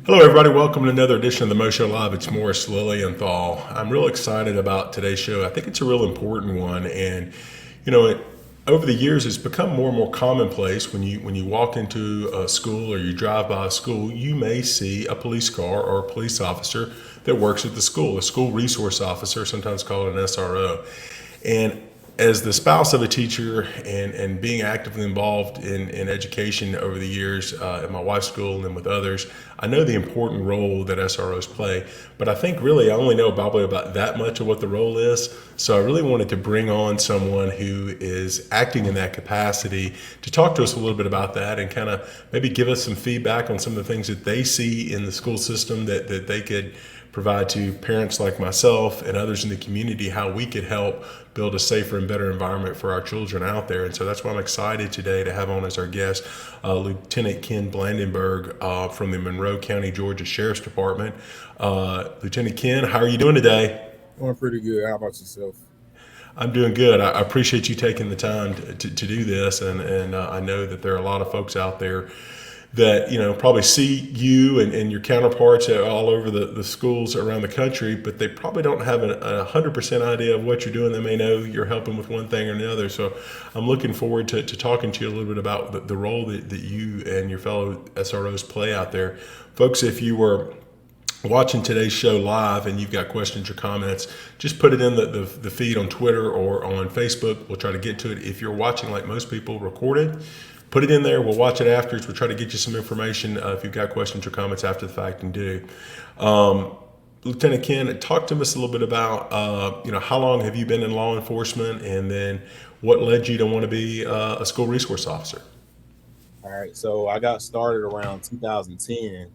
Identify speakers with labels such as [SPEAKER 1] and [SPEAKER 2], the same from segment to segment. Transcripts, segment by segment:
[SPEAKER 1] Hello, everybody. Welcome to another edition of the Mo Show Live. It's Morris Lilienthal. I'm real excited about today's show. I think it's a real important one, and you know, over the years, it's become more and more commonplace when you walk into a school or you drive by a school, you may see a police car or a police officer that works at the school, a school resource officer, sometimes called an SRO. And as the spouse of a teacher and being actively involved in education over the years at my wife's school and then with others, I know the important role that SROs play. But I think really I only know probably about that much of what the role is. So I really wanted to bring on someone who is acting in that capacity to talk to us a little bit about that and kind of maybe give us some feedback on some of the things that they see in the school system that they could provide to parents like myself and others in the community how we could help build a safer and better environment for our children out there. And so that's why I'm excited today to have on as our guest Lt Ken Blandenburg from the Monroe County, Georgia Sheriff's Department. Lieutenant Ken, how are you doing today?
[SPEAKER 2] Doing pretty good. How about yourself?
[SPEAKER 1] I'm doing good. I appreciate you taking the time to do this, and I know that there are a lot of folks out there that probably see you and your counterparts all over the schools around the country, but they probably don't have a 100% idea of what you're doing. They may know you're helping with one thing or another. So I'm looking forward to talking to you a little bit about the role that you and your fellow SROs play out there. Folks, if you were watching today's show live and you've got questions or comments, just put it in the feed on Twitter or on Facebook. We'll try to get to it. If you're watching like most people recorded, put it in there. We'll watch it afterwards. We'll try to get you some information if you've got questions or comments after the fact and do. Lieutenant Ken, talk to us a little bit about, how long have you been in law enforcement, and then what led you to want to be a school resource officer?
[SPEAKER 2] All right. So I got started around 2010,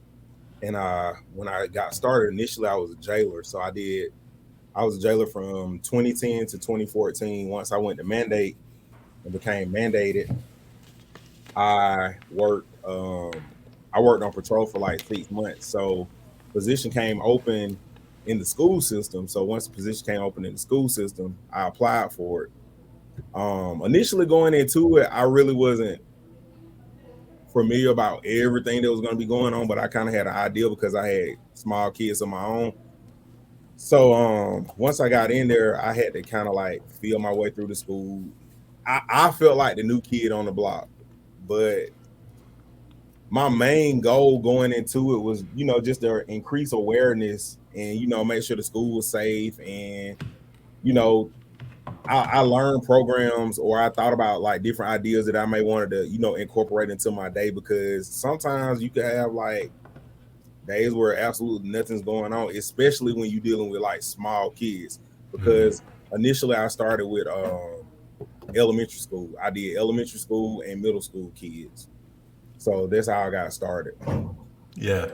[SPEAKER 2] and when I got started initially, I was a jailer. I was a jailer from 2010 to 2014. Once I went to mandate and became mandated, I worked. I worked on patrol for like 6 months. So position came open in the school system. So once the position came open in the school system, I applied for it. Initially going into it, I really wasn't familiar about everything that was going to be going on, but I kind of had an idea because I had small kids of my own. So once I got in there, I had to kind of like feel my way through the school. I felt like the new kid on the block, but my main goal going into it was, just to increase awareness and, make sure the school was safe. And, you know, I learned programs, or I thought about like different ideas that I may wanted to, incorporate into my day, because sometimes you can have like days where absolutely nothing's going on, especially when you're dealing with like small kids. Because initially I started with elementary school. I did elementary school and middle school kids. So that's how I got started.
[SPEAKER 1] Yeah.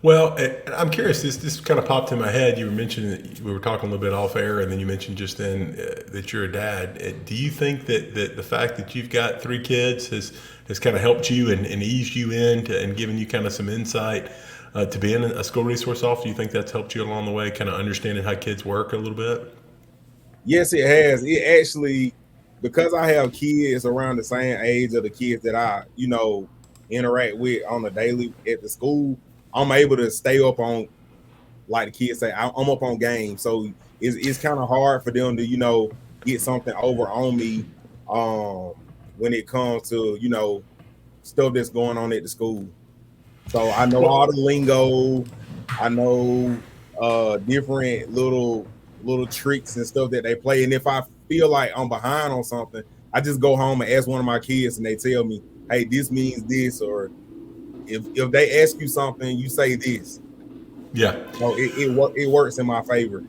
[SPEAKER 1] Well, I'm curious. This kind of popped in my head. You were mentioning that we were talking a little bit off air, and then you mentioned just then that you're a dad. Do you think that the fact that you've got three kids has kind of helped you and eased you into and given you kind of some insight to being a school resource officer? Do you think that's helped you along the way, kind of understanding how kids work a little bit?
[SPEAKER 2] Yes, it has. It actually, because I have kids around the same age of the kids that I, interact with on a daily at the school, I'm able to stay up on, like the kids say, I'm up on game. So it's kind of hard for them to, get something over on me when it comes to, stuff that's going on at the school. So I know all the lingo. I know different little tricks and stuff that they play. And if I feel like I'm behind on something, I just go home and ask one of my kids, and they tell me, "Hey, this means this," or if they ask you something, you say this.
[SPEAKER 1] Yeah.
[SPEAKER 2] So it works in my favor.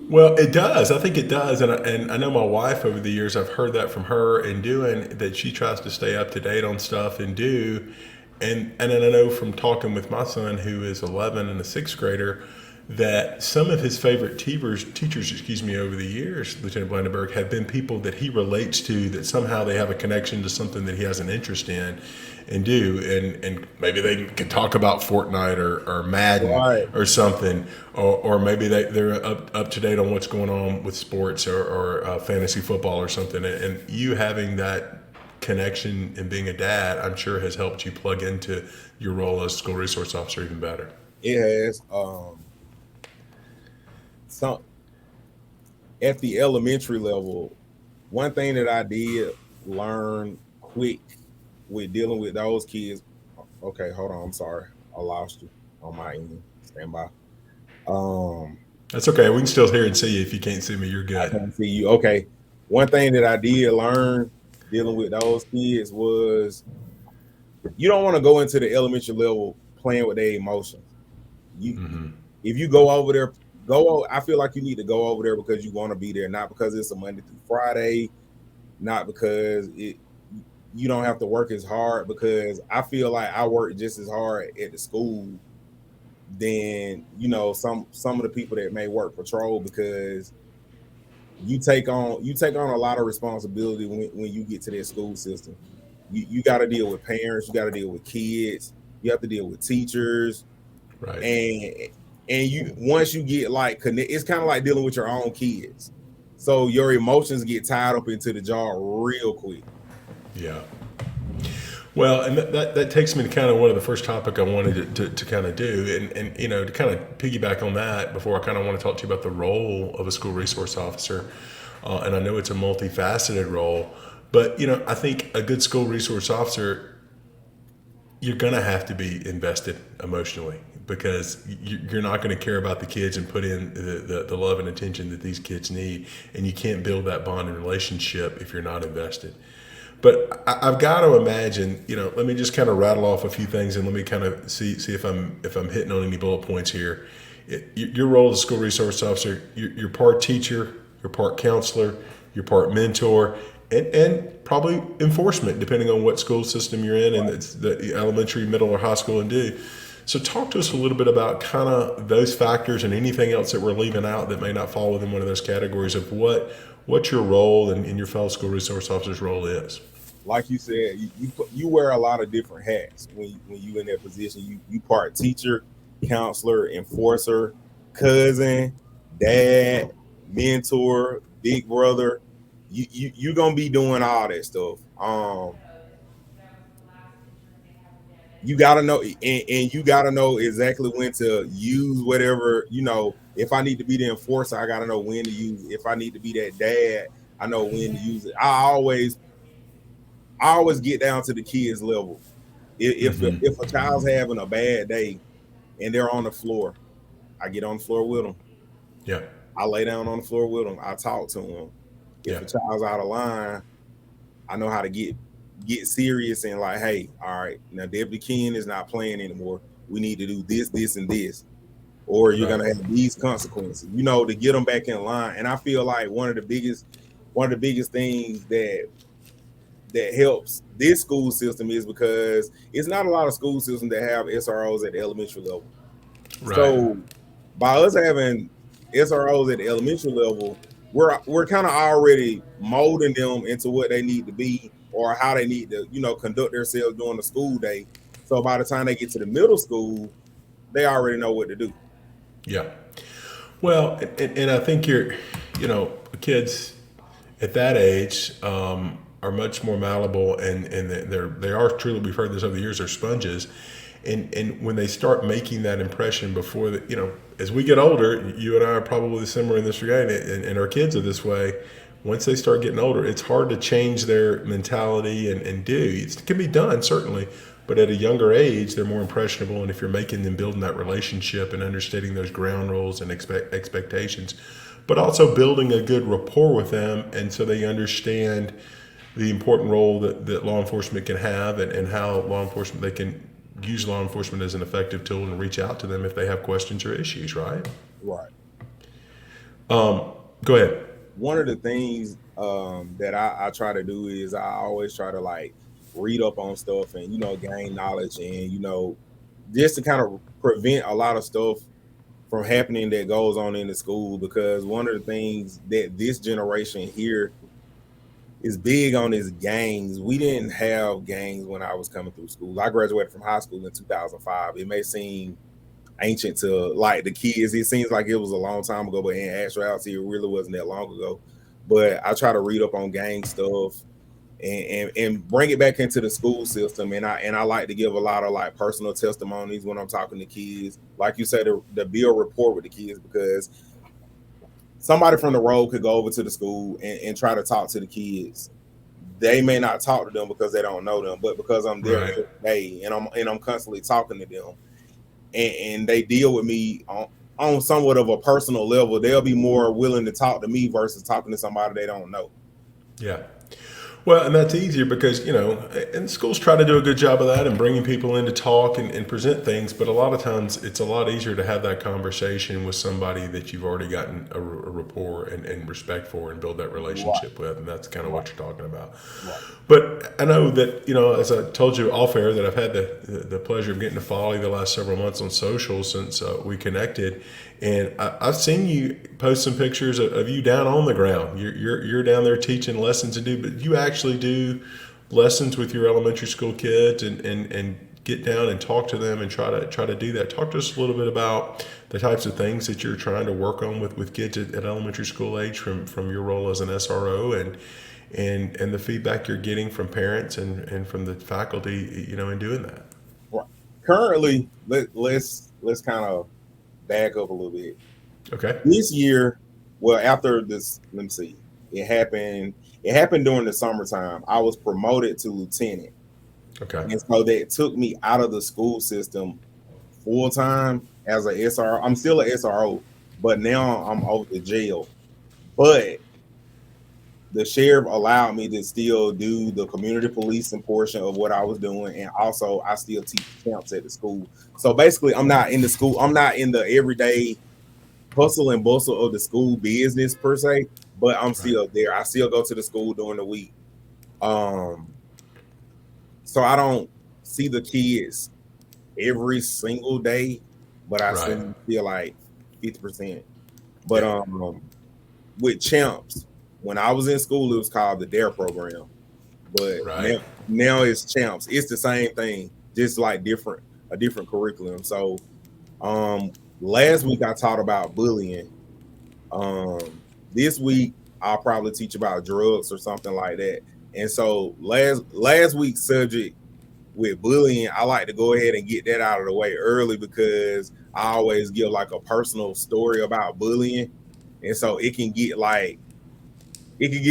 [SPEAKER 1] Well, it does. I think it does, and I know my wife over the years. I've heard that from her in doing that. She tries to stay up to date on stuff and do, and then I know from talking with my son who is 11 and a sixth grader that some of his favorite teachers, over the years, Lieutenant Blandenburg, have been people that he relates to that somehow they have a connection to something that he has an interest in and do. And maybe they can talk about Fortnite or Madden
[SPEAKER 2] Right.
[SPEAKER 1] or something, or maybe they're up to date on what's going on with sports or fantasy football or something. And you having that connection and being a dad, I'm sure has helped you plug into your role as school resource officer even better.
[SPEAKER 2] It has some at the elementary level. One thing that I did learn quick with dealing with those kids. Okay, hold on. I'm sorry, I lost you on my end. Stand by. Um,
[SPEAKER 1] That's okay. We can still hear and see you. If you can't see me, you're
[SPEAKER 2] I
[SPEAKER 1] good.
[SPEAKER 2] can't see you. Okay. One thing that I did learn dealing with those kids was you don't want to go into the elementary level playing with their emotions. You if you go over there, I feel like you need to go over there because you want to be there, not because it's a Monday through Friday, not because you don't have to work as hard, because I feel like I work just as hard at the school than some of the people that may work patrol, because you take on a lot of responsibility when you get to that school system. You got to deal with parents, you got to deal with kids, you have to deal with teachers,
[SPEAKER 1] Right.
[SPEAKER 2] and you once you get like connect, it's kind of like dealing with your own kids. So your emotions get tied up into the jar real quick.
[SPEAKER 1] Yeah. Well, and that takes me to kind of one of the first topic I wanted to kind of do, and to kind of piggyback on that before I kind of want to talk to you about the role of a school resource officer, and I know it's a multifaceted role, but I think a good school resource officer, you're going to have to be invested emotionally, because you're not going to care about the kids and put in the love and attention that these kids need, and you can't build that bond and relationship if you're not invested. But I've got to imagine, let me just kind of rattle off a few things, and let me kind of see if I'm hitting on any bullet points here. Your role as a school resource officer, you're part teacher, you're part counselor, you're part mentor, and probably enforcement, depending on what school system you're in, and it's the elementary, middle, or high school, and do. So talk to us a little bit about kind of those factors and anything else that we're leaving out that may not fall within one of those categories of what your role and your fellow school resource officer's role is.
[SPEAKER 2] Like you said, you wear a lot of different hats when you in that position. You part teacher, counselor, enforcer, cousin, dad, mentor, big brother. You gonna be doing all that stuff. You gotta know, and you gotta know exactly when to use whatever. If I need to be the enforcer, I gotta know when to use it. If I need to be that dad, I know when to use it. I always get down to the kids level. If a child's having a bad day and they're on the floor, I get on the floor with them.
[SPEAKER 1] Yeah.
[SPEAKER 2] I lay down on the floor with them. I talk to them. If
[SPEAKER 1] Yeah.
[SPEAKER 2] a child's out of line, I know how to get serious and like, hey, all right, now Deputy Ken is not playing anymore. We need to do this, this, and this, or you're gonna have these consequences. To get them back in line. And I feel like one of the biggest things that helps this school system is because it's not a lot of school systems that have SROs at the elementary level.
[SPEAKER 1] Right.
[SPEAKER 2] So by us having SROs at the elementary level, we're kind of already molding them into what they need to be or how they need to, conduct themselves during the school day. So by the time they get to the middle school, they already know what to do.
[SPEAKER 1] Yeah. Well, and I think kids at that age are much more malleable, and they are truly, we've heard this over the years, they're sponges. And when they start making that impression before as we get older, you and I are probably similar in this regard, and our kids are this way. Once they start getting older, it's hard to change their mentality and do. It can be done, certainly, but at a younger age, they're more impressionable. And if you're making them building that relationship and understanding those ground rules and expectations, but also building a good rapport with them, and so they understand the important role that law enforcement can have, and how they can use law enforcement as an effective tool and reach out to them if they have questions or issues, right?
[SPEAKER 2] Right.
[SPEAKER 1] Go ahead.
[SPEAKER 2] One of the things that I try to do is I always try to like read up on stuff and gain knowledge, and just to kind of prevent a lot of stuff from happening that goes on in the school. Because one of the things that this generation here is big on is gangs. We didn't have gangs when I was coming through school. I graduated from high school in 2005. It may seem ancient to like the kids. It seems like it was a long time ago, but in actuality, it really wasn't that long ago. But I try to read up on gang stuff. and bring it back into the school system. And I like to give a lot of like personal testimonies when I'm talking to kids. Like you said, the build rapport with the kids, because somebody from the road could go over to the school and try to talk to the kids. They may not talk to them because they don't know them, but because I'm there
[SPEAKER 1] Right.
[SPEAKER 2] every day and I'm constantly talking to them, and they deal with me on somewhat of a personal level, they'll be more willing to talk to me versus talking to somebody they don't know.
[SPEAKER 1] Yeah. Well, and that's easier because, and schools try to do a good job of that and bringing people in to talk and present things. But a lot of times it's a lot easier to have that conversation with somebody that you've already gotten a rapport and respect for and build that relationship with. And that's kind of what you're talking about.
[SPEAKER 2] Right.
[SPEAKER 1] But I know that, as I told you off air, that I've had the pleasure of getting to follow you the last several months on social since we connected. And I've seen you post some pictures of you down on the ground. You're down there teaching lessons but you actually do lessons with your elementary school kids and get down and talk to them and try to do that. Talk to us a little bit about the types of things that you're trying to work on with kids at elementary school age from your role as an SRO and the feedback you're getting from parents and from the faculty, in doing that.
[SPEAKER 2] Right. Currently, let's kind of back up a little bit.
[SPEAKER 1] Okay.
[SPEAKER 2] This year, well, after this, let me see. It happened during the summertime. I was promoted to lieutenant.
[SPEAKER 1] Okay.
[SPEAKER 2] And so that took me out of the school system full time as a SRO. I'm still an SRO, but now I'm over the jail. But the sheriff allowed me to still do the community policing portion of what I was doing, and also I still teach camps at the school. So basically, I'm not in the school. I'm not in the everyday hustle and bustle of the school business per se, but I'm still there. I still go to the school during the week. So I don't see the kids every single day, but I feel like 50%. But with champs, when I was in school, it was called the DARE program. But now it's champs. It's the same thing, just like a different curriculum. So last week I taught about bullying. This week I'll probably teach about drugs or something like that. And so last week's subject with bullying, I like to go ahead and get that out of the way early because I always give like a personal story about bullying. And so it can get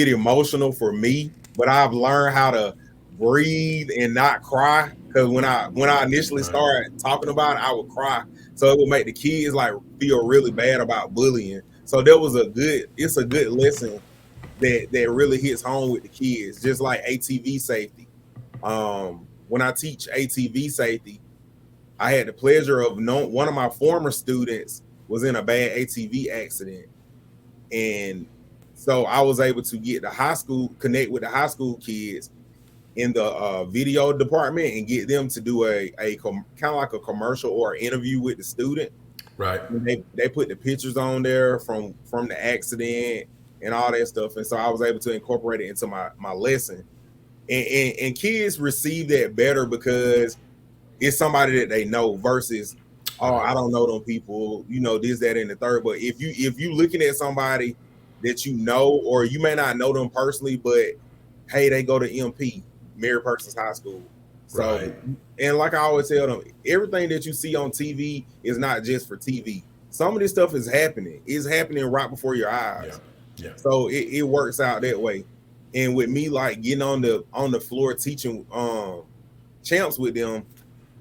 [SPEAKER 2] emotional for me, but I've learned how to breathe and not cry. Because when I initially started talking about it, I would cry. So it would make the kids like feel really bad about bullying. So it's a good lesson that really hits home with the kids, just like ATV safety. When I teach ATV safety, I had the pleasure of knowing one of my former students was in a bad ATV accident. And so I was able to connect with the high school kids in the video department and get them to do a kind of like a commercial or interview with the student.
[SPEAKER 1] Right.
[SPEAKER 2] And they put the pictures on there from the accident and all that stuff. And so I was able to incorporate it into my lesson. And kids receive that better because it's somebody that they know versus, I don't know them people, this, that, and the third. But if you looking at somebody that you know, or you may not know them personally, but hey, they go to MP, Mary Persons High School. So, and like I always tell them, everything that you see on TV is not just for TV. Some of this stuff is happening. It's happening right before your eyes.
[SPEAKER 1] Yeah.
[SPEAKER 2] So it works out that way. And with me, like getting on the floor teaching champs with them,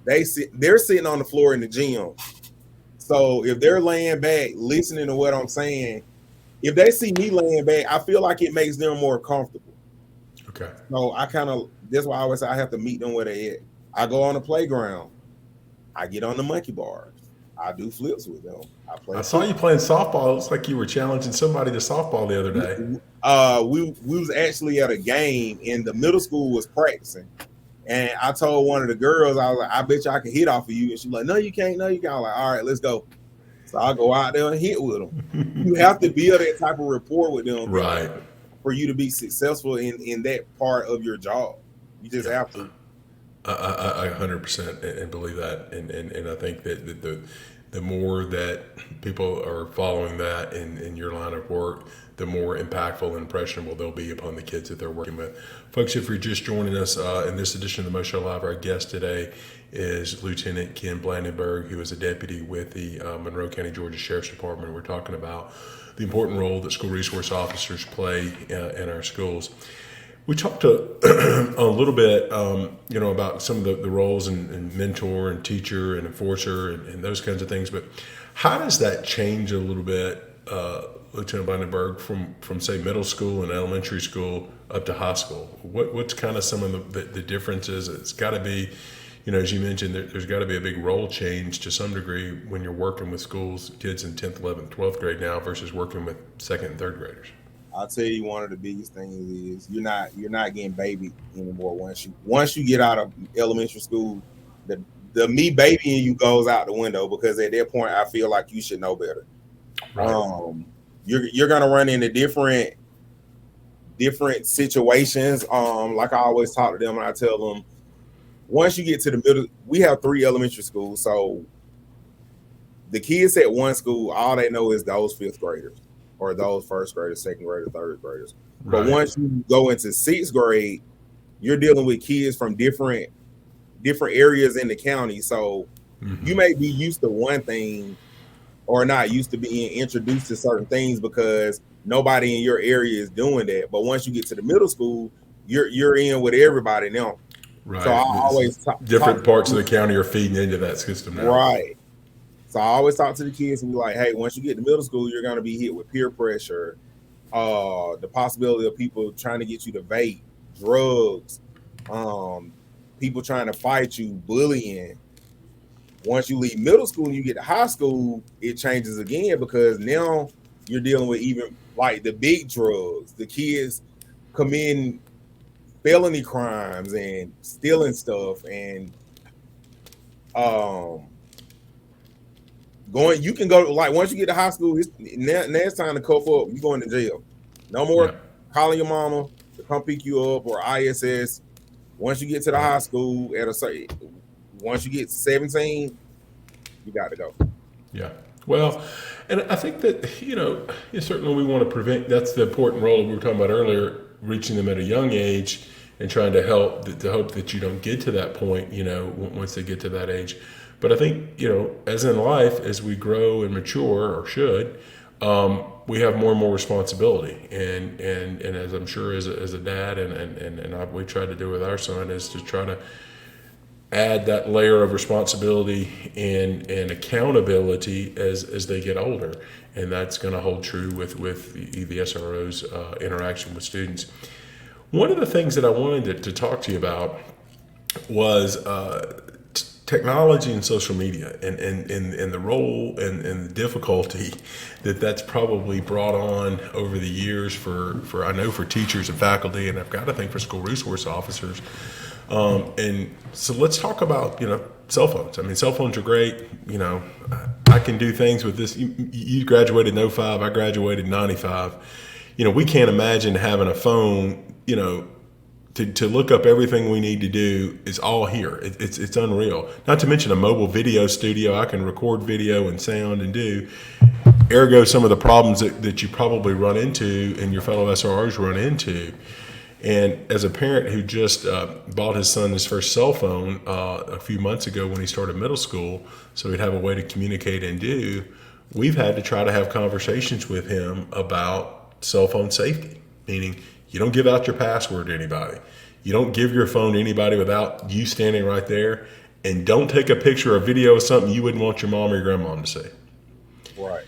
[SPEAKER 2] they're sitting on the floor in the gym. So if they're laying back, listening to what I'm saying, if they see me laying back, I feel like it makes them more comfortable.
[SPEAKER 1] Okay.
[SPEAKER 2] So that's why I always say I have to meet them where they at. I go on the playground. I get on the monkey bars. I do flips with them.
[SPEAKER 1] I saw you playing softball. It looks like you were challenging somebody to softball the other day.
[SPEAKER 2] We was actually at a game and the middle school was practicing. And I told one of the girls, I was like, I bet you I can hit off of you. And she's like, no, you can't. No, you can't. I'm like, all right, let's go. So I go out there and hit with them. You have to build that type of rapport with them,
[SPEAKER 1] right,
[SPEAKER 2] for you to be successful in that part of your job. You just have to.
[SPEAKER 1] I 100% and believe that, and I think that the more that people are following that in your line of work, the more impactful and impressionable they'll be upon the kids that they're working with. Folks, if you're just joining us in this edition of the Mo Show Live, our guest today is Lt Ken Blandenburg, who is a deputy with the Monroe County, Georgia Sheriff's Department. We're talking about the important role that school resource officers play in our schools. We talked a little bit, about some of the roles and mentor and teacher and enforcer and those kinds of things. But how does that change a little bit, Lieutenant Blandenburg, from say middle school and elementary school up to high school? What's kind of some of the differences? It's got to be, as you mentioned, there's got to be a big role change to some degree when you're working with kids in 10th, 11th, 12th grade now versus working with second and third graders.
[SPEAKER 2] I'll tell you, one of the biggest things is you're not getting babied anymore. Once you get out of elementary school, the me babying you goes out the window, because at that point I feel like you should know better. Right. You're gonna run into different situations. Like I always talk to them and I tell them, once you get to the middle, we have 3 elementary schools, so the kids at one school, all they know is those 5th graders, or those 1st graders, 2nd graders, 3rd graders. Right. But once you go into 6th grade, you're dealing with kids from different areas in the county. So you may be used to one thing or not used to being introduced to certain things because nobody in your area is doing that. But once you get to the middle school, you're in with everybody now.
[SPEAKER 1] Right.
[SPEAKER 2] So I always
[SPEAKER 1] different parts of the county are feeding into that system now.
[SPEAKER 2] Right. So I always talk to the kids and be like, hey, once you get to middle school, you're going to be hit with peer pressure, the possibility of people trying to get you to vape, drugs, people trying to fight you, bullying. Once you leave middle school and you get to high school, it changes again, because now you're dealing with even like the big drugs. The kids committing felony crimes and stealing stuff and you can go, like, once you get to high school, now it's time to cuff up. You're going to jail. No more calling your mama to come pick you up or ISS. Once you get to the high school once you get 17, you got to go. Yeah.
[SPEAKER 1] Well, and I think that, certainly we want to prevent, that's the important role we were talking about earlier, reaching them at a young age and trying to hope that you don't get to that point, once they get to that age. But I think, as in life, as we grow and mature, or should, we have more and more responsibility. And as I'm sure as a dad and we tried to do with our son, is to try to add that layer of responsibility and accountability as they get older. And that's going to hold true with the SROs interaction with students. One of the things that I wanted to talk to you about was technology and social media and the role and the difficulty that's probably brought on over the years for I know for teachers and faculty, and I've got to think for school resource officers. And so let's talk about, cell phones. I mean, cell phones are great. I can do things with this. You graduated in 05, I graduated in 95. We can't imagine having a phone, to look up everything we need to do is all here. It's unreal. Not to mention a mobile video studio. I can record video and sound and do. Ergo, some of the problems that you probably run into and your fellow SROs run into. And as a parent who just bought his son his first cell phone a few months ago when he started middle school, so he'd have a way to communicate and do, we've had to try to have conversations with him about cell phone safety, meaning you don't give out your password to anybody. You don't give your phone to anybody without you standing right there. And don't take a picture or video of something you wouldn't want your mom or your grandmom to see.
[SPEAKER 2] Right.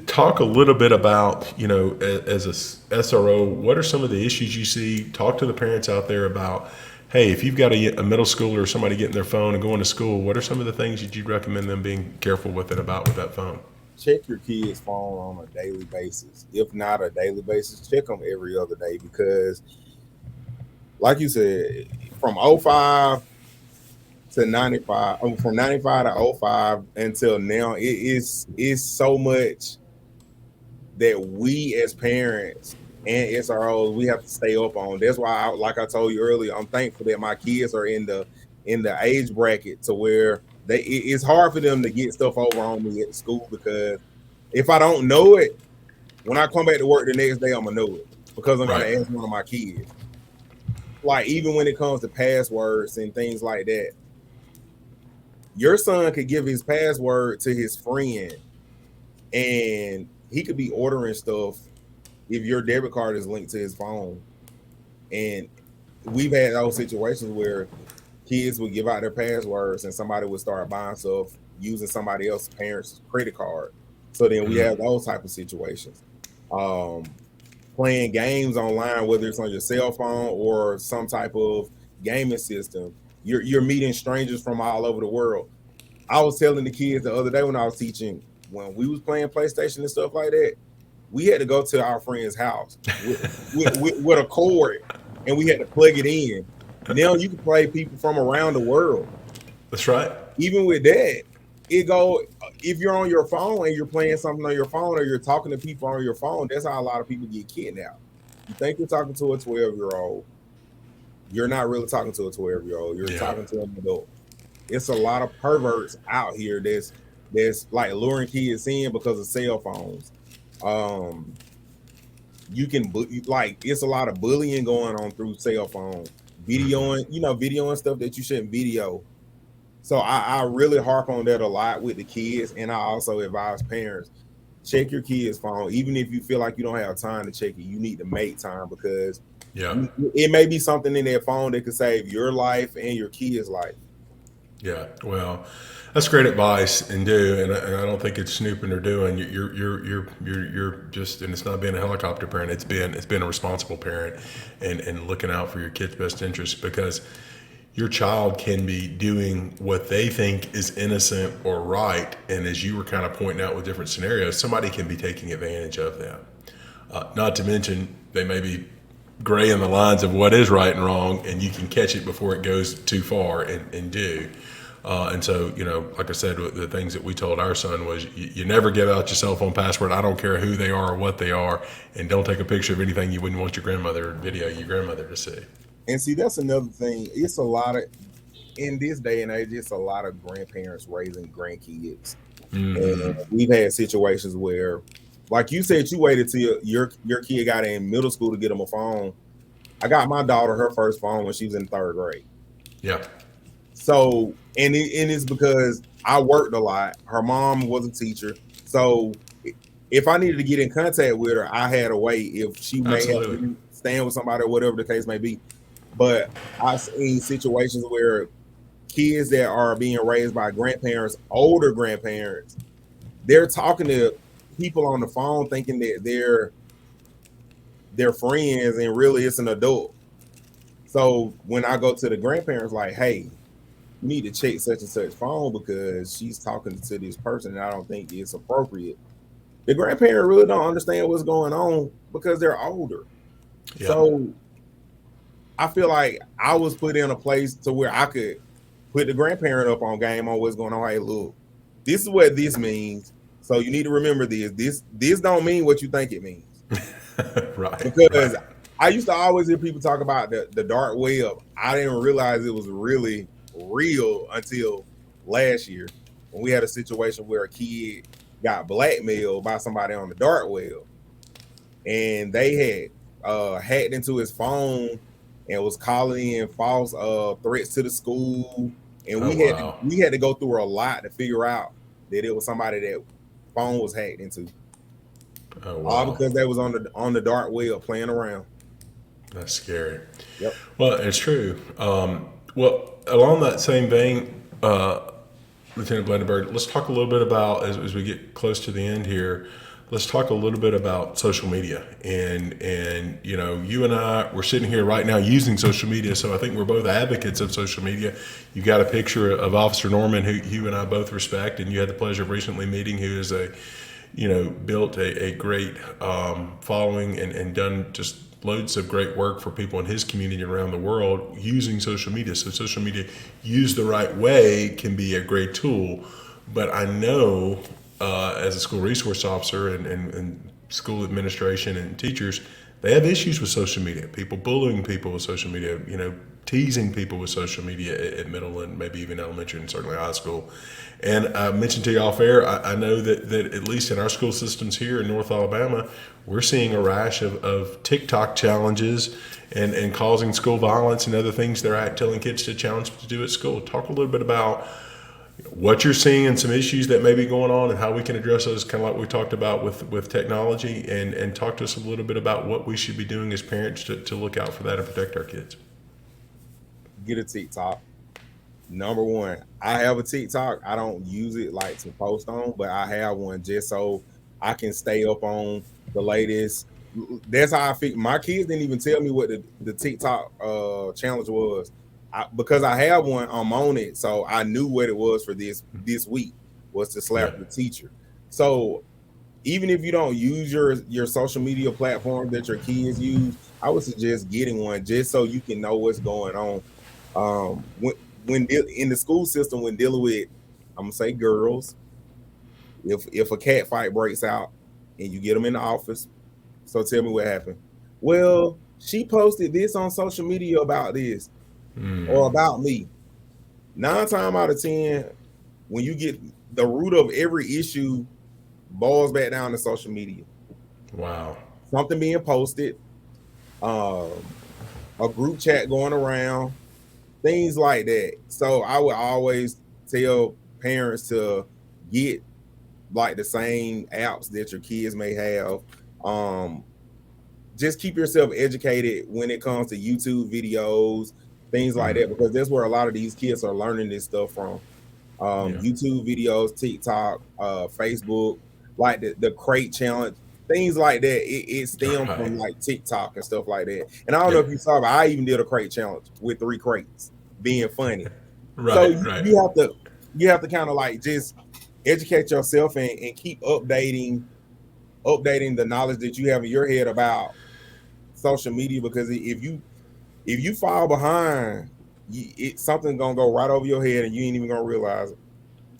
[SPEAKER 1] Talk a little bit about, as a SRO, what are some of the issues you see? Talk to the parents out there about, hey, if you've got a middle schooler or somebody getting their phone and going to school, what are some of the things that you'd recommend them being careful with it about with that phone?
[SPEAKER 2] Check your kid's phone on a daily basis. If not a daily basis, check them every other day, because like you said, from 05 to 95, from 95 to 05 until now, it is so much that we as parents and SROs, we have to stay up on. That's why, like I told you earlier, I'm thankful that my kids are in the in the age bracket to where it's hard for them to get stuff over on me at school, because if I don't know it, when I come back to work the next day, I'm gonna know it because I'm gonna
[SPEAKER 1] Right.
[SPEAKER 2] ask one of my kids. Like, even when it comes to passwords and things like that, your son could give his password to his friend, and he could be ordering stuff if your debit card is linked to his phone. And we've had those situations where kids would give out their passwords and somebody would start buying stuff using somebody else's parents' credit card. So then we have those type of situations. Playing games online, whether it's on your cell phone or some type of gaming system, you're meeting strangers from all over the world. I was telling the kids the other day when I was teaching, when we was playing PlayStation and stuff like that, we had to go to our friend's house with a cord, and we had to plug it in. Now you can play people from around the world.
[SPEAKER 1] That's right.
[SPEAKER 2] Even with that, if you're on your phone and you're playing something on your phone, or you're talking to people on your phone, that's how a lot of people get kidnapped. You think you're talking to a 12-year-old. You're not really talking to a 12-year-old. You're talking to an adult. It's a lot of perverts out here that's like luring kids in because of cell phones. You can like, it's a lot of bullying going on through cell phone, videoing stuff that you shouldn't video. So I really harp on that a lot with the kids, and I also advise parents, check your kids' phone. Even if you feel like you don't have time to check it, you need to make time, because it may be something in that phone that could save your life and your kids' life.
[SPEAKER 1] Yeah, well, that's great advice, and I don't think it's snooping or doing. You're just, and it's not being a helicopter parent. It's been a responsible parent, and looking out for your kid's best interest, because your child can be doing what they think is innocent or right, and as you were kind of pointing out with different scenarios, somebody can be taking advantage of that. Not to mention, they may be gray in the lines of what is right and wrong, and you can catch it before it goes too far and do. And so, like I said, the things that we told our son was, you never give out your cell phone password. I don't care who they are or what they are, and don't take a picture of anything you wouldn't want your grandmother or video your grandmother to see.
[SPEAKER 2] And see, that's another thing. It's a lot of, in this day and age, it's a lot of grandparents raising grandkids. And we've had situations where, like you said, you waited till your kid got in middle school to get them a phone. I got my daughter her first phone when she was in 3rd grade.
[SPEAKER 1] Yeah.
[SPEAKER 2] So, and it's because I worked a lot. Her mom was a teacher. So if I needed to get in contact with her, I had a way. If she may have to stand with somebody or whatever the case may be. But I've seen situations where kids that are being raised by grandparents, older grandparents, they're talking to people on the phone thinking that they're friends, and really it's an adult. So when I go to the grandparents, like, hey, you need to check such and such phone because she's talking to this person and I don't think it's appropriate. The grandparent really don't understand what's going on because they're older. Yeah. So I feel like I was put in a place to where I could put the grandparent up on game on what's going on. Hey, look, this is what this means. So you need to remember this. This don't mean what you think it means.
[SPEAKER 1] Right.
[SPEAKER 2] Because I used to always hear people talk about the dark web. I didn't realize it was really real until last year when we had a situation where a kid got blackmailed by somebody on the dark web, and they had hacked into his phone and was calling in false threats to the school, and we had to go through a lot to figure out that it was somebody that phone was hacked into. Oh, wow. All because they was on the dark web playing around.
[SPEAKER 1] That's scary.
[SPEAKER 2] Yep.
[SPEAKER 1] Well, it's true. Well, along that same vein, Lieutenant Blandenburg, let's talk a little bit about, as we get close to the end here, let's talk a little bit about social media. And you and I, we're sitting here right now using social media, so I think we're both advocates of social media. You got a picture of Officer Norman, who you and I both respect, and you had the pleasure of recently meeting, who is built a great following and done just loads of great work for people in his community around the world using social media. So social media used the right way can be a great tool. But I know as a school resource officer and school administration and teachers, they have issues with social media, people bullying people with social media, teasing people with social media at middle and maybe even elementary and certainly high school. And I mentioned to you off air, I know that at least in our school systems here in North Alabama, we're seeing a rash of TikTok challenges and causing school violence and other things they're telling kids to challenge to do at school. Talk a little bit about what you're seeing and some issues that may be going on and how we can address those, kind of like we talked about with technology, and talk to us a little bit about what we should be doing as parents to look out for that and protect our kids.
[SPEAKER 2] Get a TikTok. Number one, I have a TikTok. I don't use it like to post on, but I have one just so I can stay up on the latest. That's how I feel. My kids didn't even tell me what the TikTok challenge was. Because I have one, I'm on it, so I knew what it was for this week was to slap the teacher. So even if you don't use your social media platform that your kids use, I would suggest getting one just so you can know what's going on. When in the school system, when dealing with, I'm gonna say girls, if a cat fight breaks out and you get them in the office, so tell me what happened. Well, she posted this on social media about this. Or about me. 9 times out of 10, when you get the root of every issue boils back down to social media.
[SPEAKER 1] Wow.
[SPEAKER 2] Something being posted, a group chat going around, things like that. So I would always tell parents to get like the same apps that your kids may have. Just keep yourself educated when it comes to YouTube videos, things like that, because that's where a lot of these kids are learning this stuff from. YouTube videos, TikTok, Facebook, like the crate challenge, things like that. It stems from like TikTok and stuff like that. And I don't know if you saw, but I even did a crate challenge with 3 crates being funny. You have to kind of like just educate yourself and keep updating the knowledge that you have in your head about social media, because if you fall behind, something's gonna go right over your head and you ain't even gonna realize it.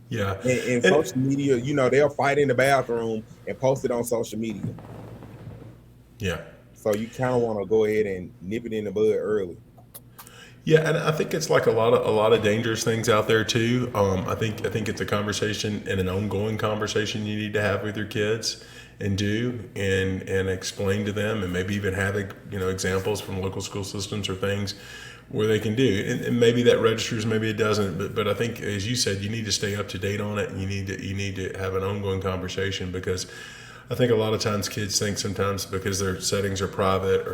[SPEAKER 1] Yeah.
[SPEAKER 2] And social media, they'll fight in the bathroom and post it on social media.
[SPEAKER 1] Yeah.
[SPEAKER 2] So you kind of want to go ahead and nip it in the bud early.
[SPEAKER 1] Yeah, and I think it's like a lot of dangerous things out there too. I think it's a conversation and an ongoing conversation you need to have with your kids and explain to them, and maybe even have examples from local school systems or things where they can do. And maybe that registers, maybe it doesn't. But I think, as you said, you need to stay up to date on it, and you need to have an ongoing conversation, because I think a lot of times kids think sometimes because their settings are private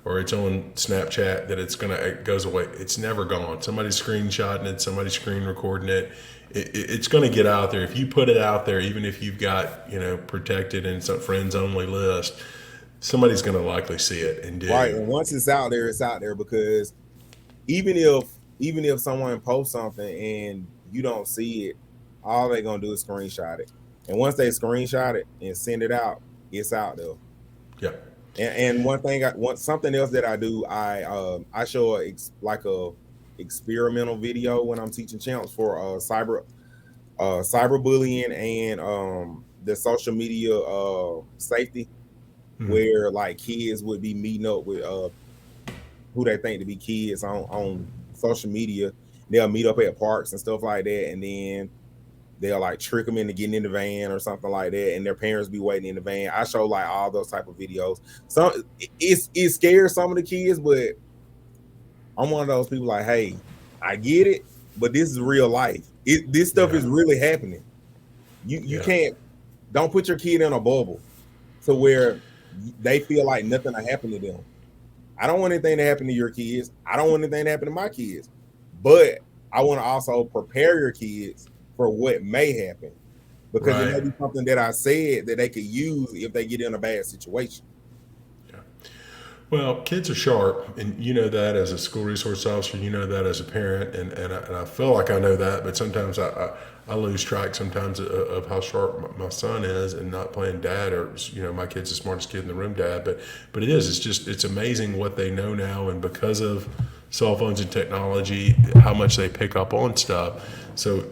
[SPEAKER 1] or it's on Snapchat that it goes away. It's never gone. Somebody's screenshotting it, somebody's screen recording it. It's going to get out there. If you put it out there, even if you've got protected and some friends only list, somebody's going to likely see it and do.
[SPEAKER 2] Right, and once it's out there, because even if someone posts something and you don't see it, all they're gonna do is screenshot it. And once they screenshot it and send it out, it's out there.
[SPEAKER 1] Yeah.
[SPEAKER 2] And something else that I do, I show a experimental video when I'm teaching channels for cyberbullying and the social media safety, where like kids would be meeting up with who they think to be kids on social media. They'll meet up at parks and stuff like that, and then they'll like trick them into getting in the van or something like that, and their parents be waiting in the van. I show like all those type of videos. So it scares some of the kids, but I'm one of those people like, hey, I get it, but this is real life. This stuff is really happening. You don't put your kid in a bubble to where they feel like nothing will happen to them. I don't want anything to happen to your kids. I don't want anything to happen to my kids. But I want to also prepare your kids for what may happen, because it may be something that I said that they could use if they get in a bad situation.
[SPEAKER 1] Yeah. Well, kids are sharp, and you know that as a school resource officer, you know that as a parent, and I feel like I know that, but sometimes I lose track sometimes of how sharp my son is, and not playing dad, or my kid's the smartest kid in the room, dad, but it's amazing what they know now, and because of cell phones and technology, how much they pick up on stuff. So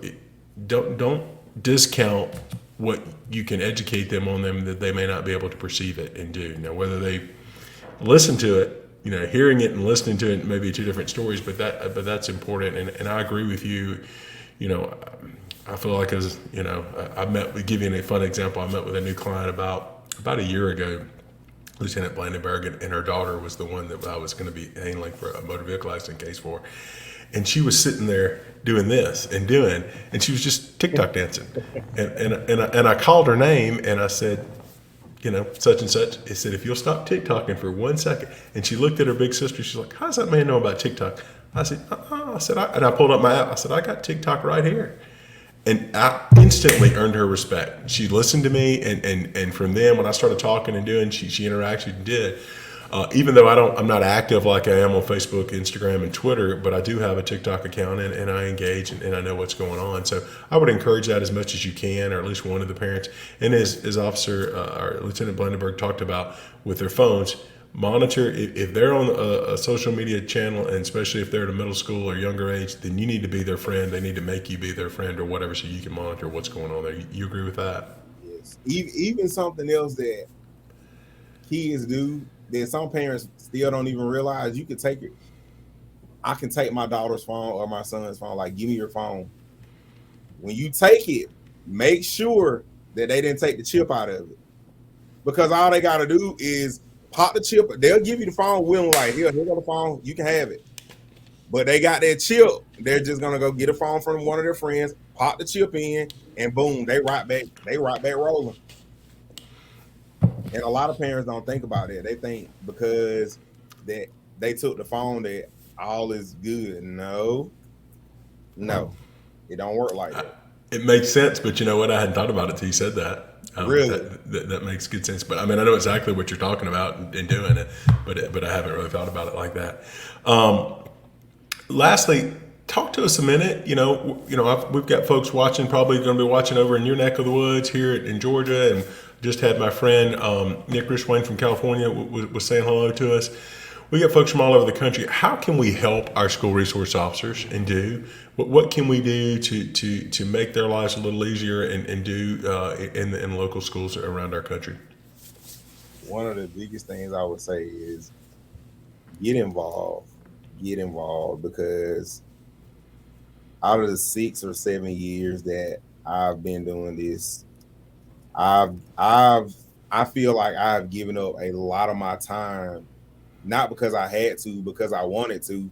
[SPEAKER 1] don't discount what you can educate them on them that they may not be able to perceive it and do. Now, whether they listen to it, hearing it and listening to it may be two different stories, but that's important. And I agree with you. You know, I feel like give you a fun example. I met with a new client about a year ago. Lt Blandenburg, and her daughter was the one that I was going to be handling for a motor vehicle accident case for. And she was sitting there doing this and she was just TikTok dancing. And I called her name and I said, such and such. I said, if you'll stop TikToking for 1 second. And she looked at her big sister. She's like, how does that man know about TikTok? I said, and I pulled up my app. I said, I got TikTok right here. And I instantly earned her respect. She listened to me, and from then, when I started talking and doing, she interacted and did. Even though I'm not active like I am on Facebook, Instagram, and Twitter, but I do have a TikTok account, and I engage and I know what's going on. So I would encourage that as much as you can, or at least one of the parents. And as Officer or Lieutenant Blandenburg talked about with their phones, monitor if they're on a social media channel, and especially if they're at a middle school or younger age, then you need to be their friend. They need to make you be their friend or whatever, so you can monitor what's going on there. You agree with that?
[SPEAKER 2] Yes. Even something else that kids do that some parents still don't even realize, you can take it. I can take my daughter's phone or my son's phone, like, give me your phone. When you take it, make sure that they didn't take the chip out of it. Because all they got to do is pop the chip. They'll give you the phone willingly, like, here's the phone, you can have it. But they got that chip. They're just gonna go get a phone from one of their friends, pop the chip in, and boom, they right back rolling. And a lot of parents don't think about it. They think because that they took the phone that all is good. No, it don't work like that.
[SPEAKER 1] It makes sense, but you know what? I hadn't thought about it till you said that.
[SPEAKER 2] Really?
[SPEAKER 1] That makes good sense. But I mean, I know exactly what you're talking about and doing it, but I haven't really thought about it like that. Lastly, talk to us a minute. We've got folks watching, probably going to be watching over in your neck of the woods here in Georgia, and just had my friend Nick Rishwain from California was saying hello to us. We got folks from all over the country. How can we help our school resource officers and do? What can we do to make their lives a little easier and do in local schools around our country?
[SPEAKER 2] One of the biggest things I would say is get involved, because out of the 6 or 7 years that I've been doing this, I feel like I've given up a lot of my time, not because I had to, because I wanted to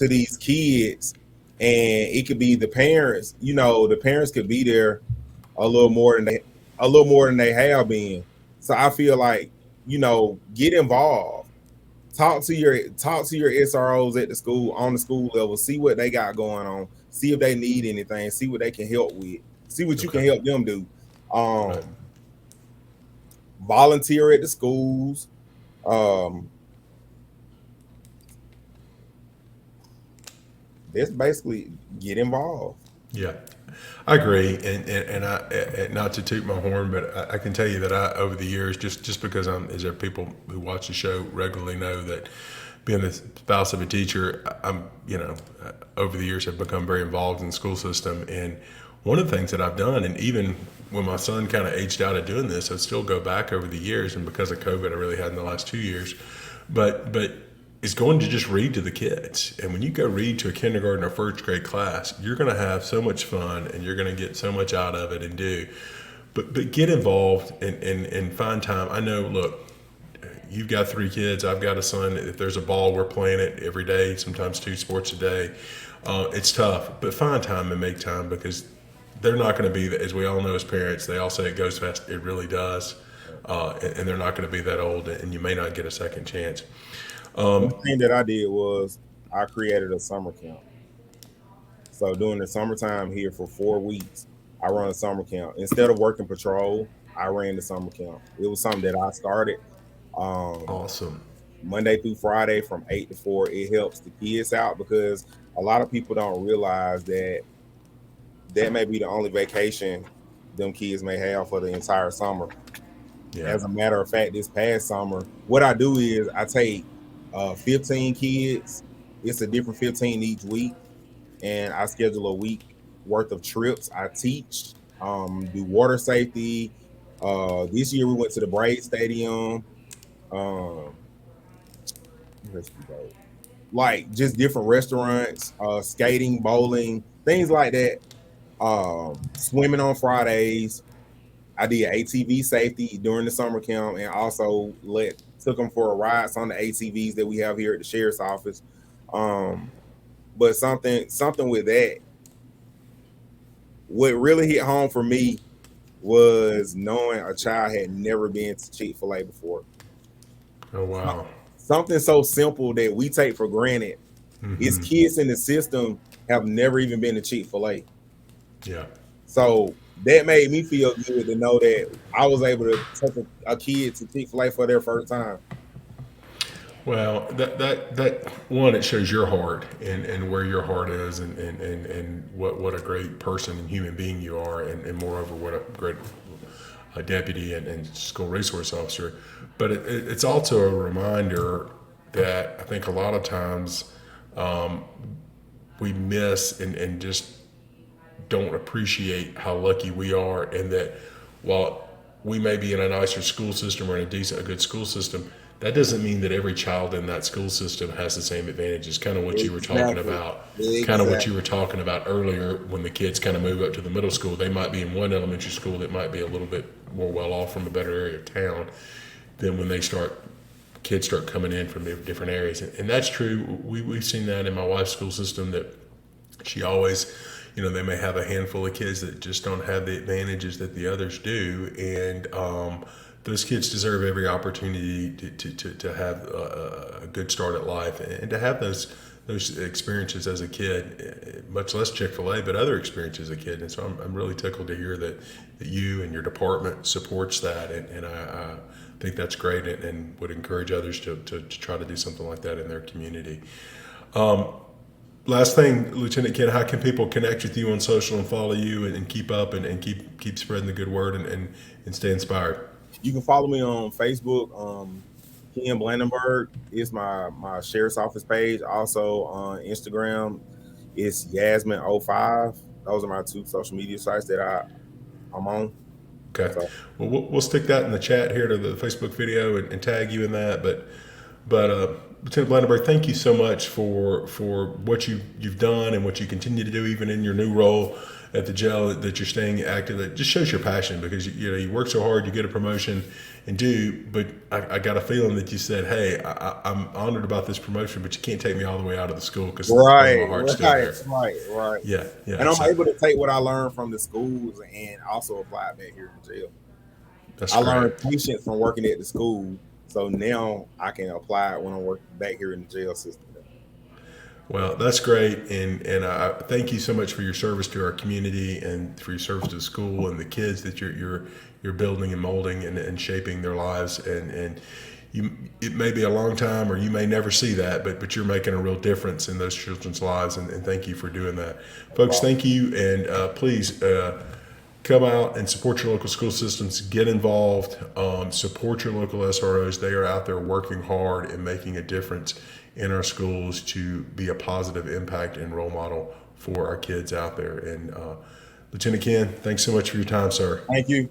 [SPEAKER 2] these kids. And it could be the parents. The parents could be there a little more than they have been. So I feel like, get involved. Talk to your SROs at the school, on the school level. See what they got going on. See if they need anything. See what they can help with. See what you can help them do. Volunteer at the schools. That's basically get involved.
[SPEAKER 1] Yeah, I agree, and I not to toot my horn, but I can tell you that over the years, just because as there people who watch the show regularly know that being the spouse of a teacher, I'm over the years have become very involved in the school system. And one of the things that I've done, and even when my son kind of aged out of doing this, I still go back over the years, and because of COVID, I really had in the last 2 years, but is going to just read to the kids. And when you go read to a kindergarten or first grade class, you're going to have so much fun and you're going to get so much out of it and do. But get involved and find time. I know, look, you've got 3 kids. I've got a son. If there's a ball, we're playing it every day, sometimes 2 sports a day. It's tough, but find time and make time, because they're not going to be, as we all know as parents, they all say it goes fast. It really does. And they're not going to be that old, and you may not get a second chance.
[SPEAKER 2] One thing that I did was I created a summer camp. So during the summertime here for 4 weeks, I run a summer camp. Instead of working patrol, I ran the summer camp. It was something that I started.
[SPEAKER 1] Awesome.
[SPEAKER 2] Monday through Friday from 8 to 4. It helps the kids out, because a lot of people don't realize that may be the only vacation them kids may have for the entire summer. Yeah. As a matter of fact, this past summer, what I do is I take 15 kids. It's a different 15 each week, and I schedule a week worth of trips. I teach, do water safety, This year we went to the Braves Stadium. Where else we go? Like just different restaurants, skating, bowling, things like that. Swimming on Fridays. I did ATV safety during the summer camp, and also took them for a rides on the ATVs that we have here at the sheriff's office. But something with that, what really hit home for me was knowing a child had never been to Chick-fil-A before.
[SPEAKER 1] Oh, wow.
[SPEAKER 2] Something so simple that we take for granted. Is kids in the system have never even been to Chick-fil-A.
[SPEAKER 1] Yeah.
[SPEAKER 2] So that made me feel good to know that I was able to take a kid to Chick-fil-A for their first time.
[SPEAKER 1] Well, that one, it shows your heart and where your heart is and what a great person and human being you are, and moreover, what a great deputy and school resource officer. But it's also a reminder that I think a lot of times we miss and just don't appreciate how lucky we are, and that while we may be in a nicer school system or in a good school system, that doesn't mean that every child in that school system has the same advantages. Kind of what you were talking about, kind of what you were talking about earlier, when the kids kind of move up to the middle school, they might be in one elementary school that might be a little bit more well off from a better area of town than when kids start coming in from different areas. And that's true. We've seen that in my wife's school system, that she always, they may have a handful of kids that just don't have the advantages that the others do. And those kids deserve every opportunity to have a good start at life, and to have those experiences as a kid, much less Chick-fil-A, but other experiences as a kid. And so I'm really tickled to hear that you and your department supports that. And I think that's great, and would encourage others to try to do something like that in their community. Last thing, Lieutenant Ken, how can people connect with you on social and follow you and keep up and keep spreading the good word and stay inspired?
[SPEAKER 2] You can follow me on Facebook. Ken Blandenburg is my sheriff's office page. Also on Instagram, it's Yasmin05. Those are my two social media sites that I'm on.
[SPEAKER 1] Okay. So, well, we'll stick that in the chat here to the Facebook video and tag you in that. But Lieutenant Blandenburg, thank you so much for what you've done and what you continue to do, even in your new role at the jail, that you're staying active. It just shows your passion, because you work so hard, you get a promotion but I got a feeling that you said, hey, I'm honored about this promotion, but you can't take me all the way out of the school, because my heart's still there.
[SPEAKER 2] Right.
[SPEAKER 1] Yeah.
[SPEAKER 2] And I'm able to take what I learned from the schools and also apply it back here in jail. I learned patience from working at the school, so now I can apply it when I'm working back here in the jail system.
[SPEAKER 1] Well, that's great, and I thank you so much for your service to our community and for your service to the school and the kids that you're building and molding and shaping their lives. And it may be a long time, or you may never see that, but you're making a real difference in those children's lives, and thank you for doing that, folks. Thank you, and please come out and support your local school systems. Get involved. Support your local SROs. They are out there working hard and making a difference in our schools to be a positive impact and role model for our kids out there. And Lieutenant Ken, thanks so much for your time, sir.
[SPEAKER 2] Thank you.